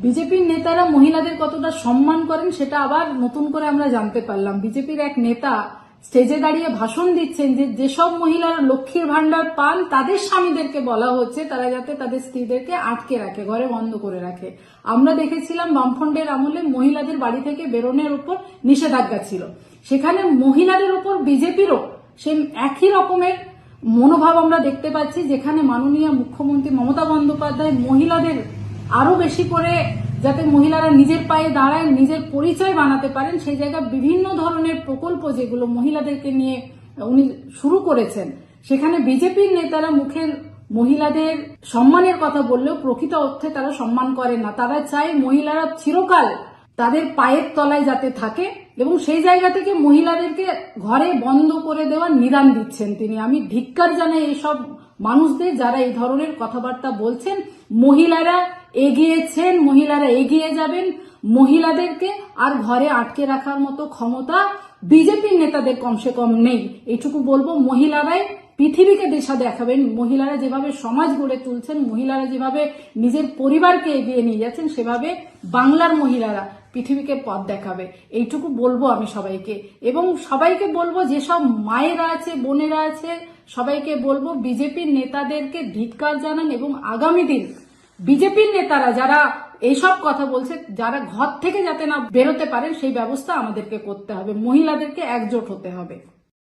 বিজেপির নেতারা মহিলাদের কতটা সম্মান করেন সেটা আবার নতুন করে আমরা জানতে পারলাম। বিজেপির এক নেতা স্টেজে দাঁড়িয়ে ভাষণ দিচ্ছেন যে যেসব মহিলারা লক্ষ্মীর ভান্ডার পান তাদের স্বামীদেরকে বলা হচ্ছে তারা যাতে তাদের স্ত্রীদেরকে আটকে রাখে, ঘরে বন্ধ করে রাখে। আমরা দেখেছিলাম বামফ্রন্টের আমলে মহিলাদের বাড়ি থেকে বেরোনোর উপর নিষেধাজ্ঞা ছিল, সেখানে মহিলাদের উপর বিজেপিরও সে একই রকমের মনোভাব আমরা দেখতে পাচ্ছি, যেখানে মাননীয় মুখ্যমন্ত্রী মমতা বন্দ্যোপাধ্যায় মহিলাদের আরো বেশি করে যাতে মহিলারা নিজের পায়ে দাঁড়ায়, নিজের পরিচয় বানাতে পারেন, সেই জায়গায় বিভিন্ন ধরনের প্রকল্প যেগুলো মহিলাদেরকে নিয়ে উনি শুরু করেছেন, সেখানে বিজেপির নেতারা মুখের মহিলাদের সম্মানের কথা বললেও প্রকৃত অর্থে তারা সম্মান করেন না। তারা চায় মহিলারা চিরকাল তাদের পায়ের তলায় যাতে থাকে, এবং সেই জায়গা থেকে মহিলাদেরকে ঘরে বন্ধ করে দেওয়ার নিদান দিচ্ছেন তিনি। আমি ধিক্কার জানাই এইসব মানুষদের যারা এই ধরনের কথাবার্তা বলছেন। মহিলারা এগিয়েছেন, মহিলারা এগিয়ে যাবেন, মহিলাদেরকে আর ঘরে আটকে রাখার মতো ক্ষমতা বিজেপির নেতাদের কমসে কম নেই, এইটুকু বলবো। মহিলারাই পৃথিবীকে দিশা দেখাবেন, মহিলারা যেভাবে সমাজ গড়ে তুলছেন, মহিলারা যেভাবে নিজের পরিবারকে এগিয়ে নিয়ে যাচ্ছেন, সেভাবে বাংলার মহিলারা পৃথিবীকে পথ দেখাবে, এইটুকু বলবো আমি সবাইকে। এবং সবাইকে বলবো, যেসব মায়েরা আছে, বোনেরা আছে, সবাইকে বলবো বিজেপির নেতাদেরকে ধিক্কার জানান, এবং আগামী দিন বিজেপির নেতারা যারা এইসব কথা বলছে, যারা ঘর থেকে যাতে না বেরোতে পারেন সেই ব্যবস্থা আমাদেরকে করতে হবে, মহিলাদেরকে একজোট হতে হবে।